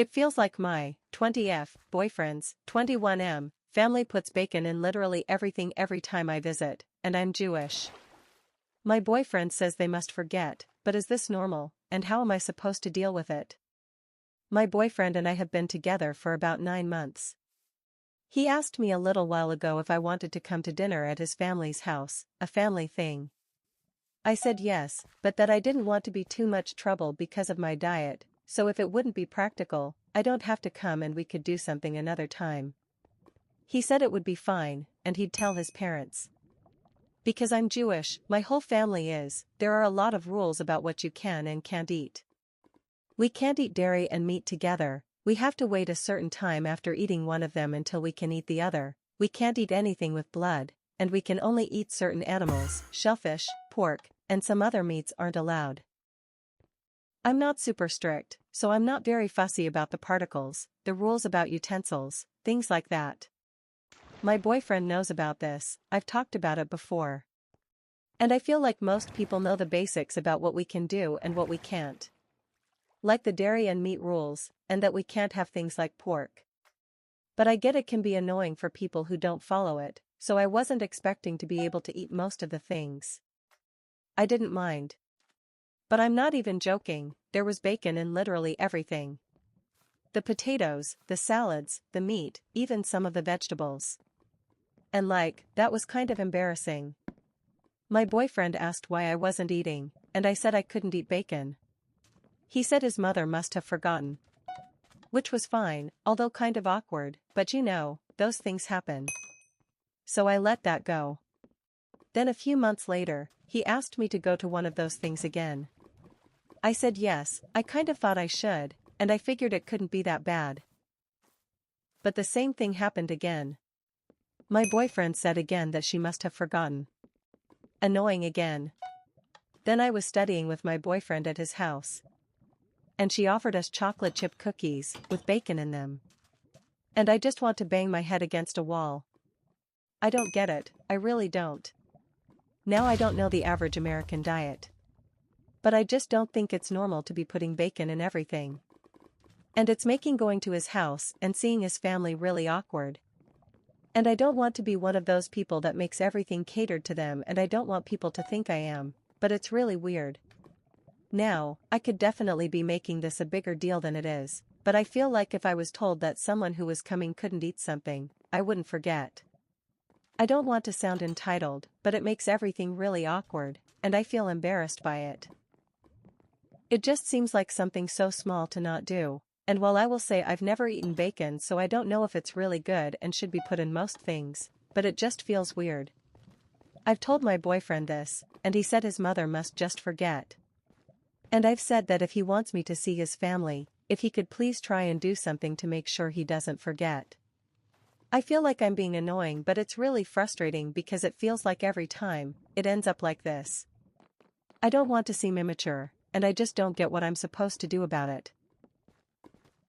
It feels like my 20F boyfriend's 21M family puts bacon in literally everything every time I visit, and I'm Jewish. My boyfriend says they must forget, but is this normal, and how am I supposed to deal with it? My boyfriend and I have been together for about 9 months. He asked me a little while ago if I wanted to come to dinner at his family's house, a family thing. I said yes, but that I didn't want to be too much trouble because of my diet, so if it wouldn't be practical, I don't have to come and we could do something another time. He said it would be fine, and he'd tell his parents. Because I'm Jewish, my whole family is, there are a lot of rules about what you can and can't eat. We can't eat dairy and meat together, we have to wait a certain time after eating one of them until we can eat the other, we can't eat anything with blood, and we can only eat certain animals, shellfish, pork, and some other meats aren't allowed. I'm not super strict, so I'm not very fussy about the particles, the rules about utensils, things like that. My boyfriend knows about this, I've talked about it before. And I feel like most people know the basics about what we can do and what we can't. Like the dairy and meat rules, and that we can't have things like pork. But I get it can be annoying for people who don't follow it, so I wasn't expecting to be able to eat most of the things. I didn't mind. But I'm not even joking, there was bacon in literally everything. The potatoes, the salads, the meat, even some of the vegetables. And that was kind of embarrassing. My boyfriend asked why I wasn't eating, and I said I couldn't eat bacon. He said his mother must have forgotten. Which was fine, although kind of awkward, but you know, those things happen. So I let that go. Then a few months later, he asked me to go to one of those things again. I said yes, I kind of thought I should, and I figured it couldn't be that bad. But the same thing happened again. My boyfriend said again that she must have forgotten. Annoying again. Then I was studying with my boyfriend at his house. And she offered us chocolate chip cookies, with bacon in them. And I just want to bang my head against a wall. I don't get it, I really don't. Now I don't know the average American diet. But I just don't think it's normal to be putting bacon in everything. And it's making going to his house and seeing his family really awkward. And I don't want to be one of those people that makes everything catered to them, and I don't want people to think I am, but it's really weird. Now, I could definitely be making this a bigger deal than it is, but I feel like if I was told that someone who was coming couldn't eat something, I wouldn't forget. I don't want to sound entitled, but it makes everything really awkward, and I feel embarrassed by it. It just seems like something so small to not do, and while I will say I've never eaten bacon, so I don't know if it's really good and should be put in most things, but it just feels weird. I've told my boyfriend this, and he said his mother must just forget. And I've said that if he wants me to see his family, if he could please try and do something to make sure he doesn't forget. I feel like I'm being annoying, but it's really frustrating because it feels like every time, it ends up like this. I don't want to seem immature, and I just don't get what I'm supposed to do about it.